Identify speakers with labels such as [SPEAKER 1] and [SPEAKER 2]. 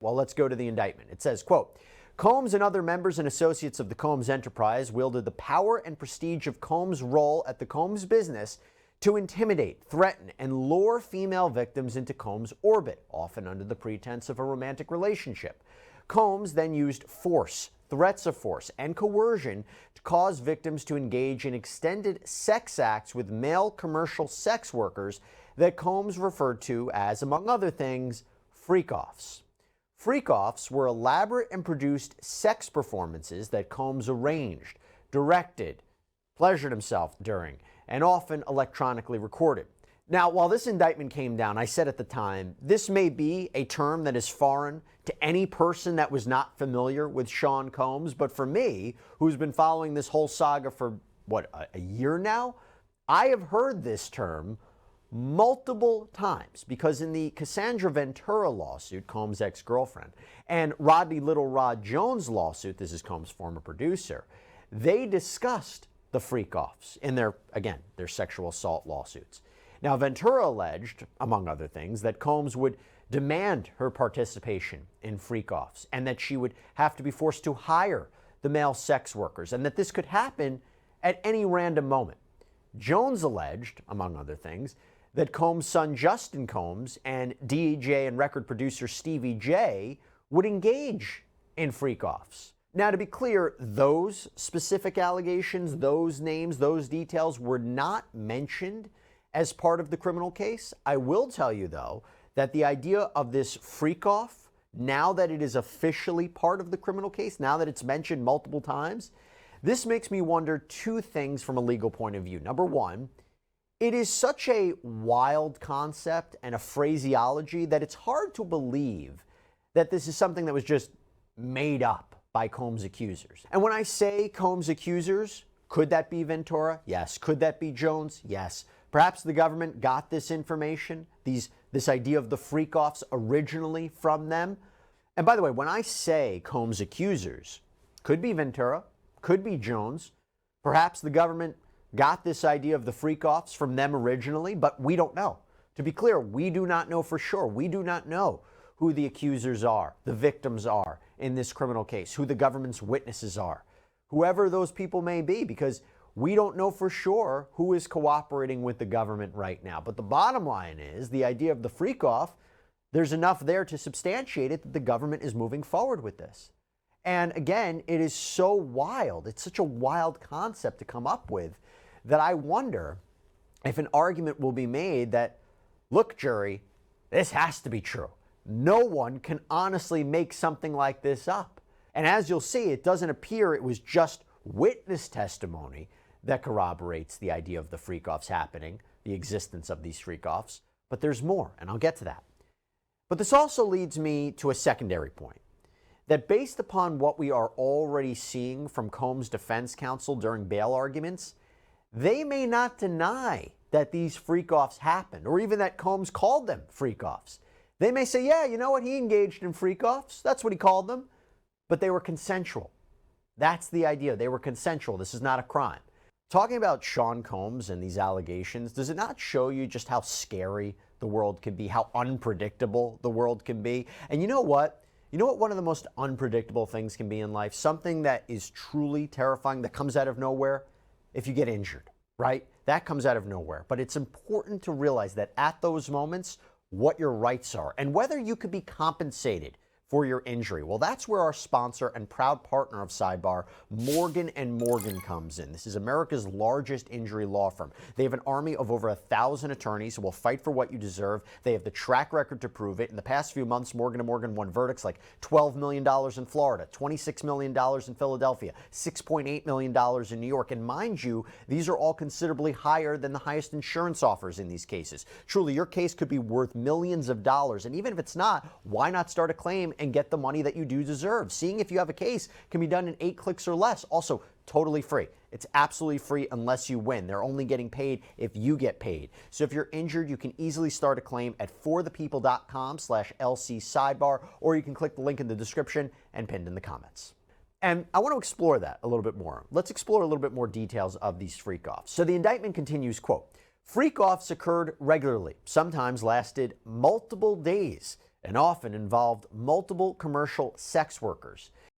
[SPEAKER 1] Well, let's go to the indictment. It says, quote, Combs and other members and associates of the Combs enterprise wielded the power and prestige of Combs' role at the Combs business to intimidate, threaten, and lure female victims into Combs' orbit, often under the pretense of a romantic relationship. Combs then used force, threats of force, and coercion to cause victims to engage in extended sex acts with male commercial sex workers that Combs referred to as, among other things, freak-offs. Freak-offs were elaborate and produced sex performances that Combs arranged, directed, pleasured himself during, and often electronically recorded. Now, while this indictment came down, I said at the time, this may be a term that is foreign to any person that was not familiar with Sean Combs, but for me, who's been following this whole saga for, a year now, I have heard this term multiple times, because in the Cassandra Ventura lawsuit, Combs' ex-girlfriend, and Rodney Little Rod Jones lawsuit, this is Combs' former producer, they discussed the freak-offs in their sexual assault lawsuits. Now, Ventura alleged, among other things, that Combs would demand her participation in freak-offs and that she would have to be forced to hire the male sex workers and that this could happen at any random moment. Jones alleged, among other things, that Combs' son Justin Combs and DJ and record producer Stevie J would engage in freak-offs. Now, to be clear, those specific allegations, those names, those details were not mentioned as part of the criminal case. I will tell you, though, that the idea of this freak-off, now that it is officially part of the criminal case, now that it's mentioned multiple times, this makes me wonder two things from a legal point of view. Number one, it is such a wild concept and a phraseology that it's hard to believe that this is something that was just made up by Combs' accusers. And when I say Combs' accusers, could that be Ventura? Yes. Could that be Jones? Yes. Perhaps the government got this information, this idea of the freak-offs originally from them. And by the way, when I say Combs' accusers, could be Ventura, could be Jones. Perhaps the government got this idea of the freak-offs from them originally, but we don't know. To be clear, we do not know for sure. We do not know who the accusers are, the victims are in this criminal case, who the government's witnesses are, whoever those people may be, because we don't know for sure who is cooperating with the government right now. But the bottom line is the idea of the freak-off, there's enough there to substantiate it that the government is moving forward with this. And again, it is so wild. It's such a wild concept to come up with that I wonder if an argument will be made that, look, jury, this has to be true. No one can honestly make something like this up. And as you'll see, it doesn't appear it was just witness testimony that corroborates the idea of the freak-offs happening, the existence of these freak-offs, but there's more, and I'll get to that. But this also leads me to a secondary point, that based upon what we are already seeing from Combs' defense counsel during bail arguments, they may not deny that these freak-offs happened, or even that Combs called them freak-offs. They may say, yeah, you know what, he engaged in freak-offs. That's what he called them. But they were consensual. That's the idea. They were consensual. This is not a crime. Talking about Sean Combs and these allegations, does it not show you just how scary the world can be, how unpredictable the world can be? And you know what? You know what one of the most unpredictable things can be in life? Something that is truly terrifying, that comes out of nowhere? If you get injured, right? That comes out of nowhere. But it's important to realize that at those moments, what your rights are and whether you could be compensated for your injury. Well, that's where our sponsor and proud partner of Sidebar, Morgan & Morgan, comes in. This is America's largest injury law firm. They have an army of over 1,000 attorneys who will fight for what you deserve. They have the track record to prove it. In the past few months, Morgan & Morgan won verdicts like $12 million in Florida, $26 million in Philadelphia, $6.8 million in New York. And mind you, these are all considerably higher than the highest insurance offers in these cases. Truly, your case could be worth millions of dollars. And even if it's not, why not start a claim and get the money that you do deserve? Seeing if you have a case can be done in 8 clicks or less. Also, totally free. It's absolutely free unless you win. They're only getting paid if you get paid. So if you're injured, you can easily start a claim at forthepeople.com/LC Sidebar, or you can click the link in the description and pinned in the comments. And I want to explore that a little bit more. Let's explore a little bit more details of these freak-offs. So the indictment continues, quote, freak-offs occurred regularly, sometimes lasted multiple days, and often involved multiple commercial sex workers.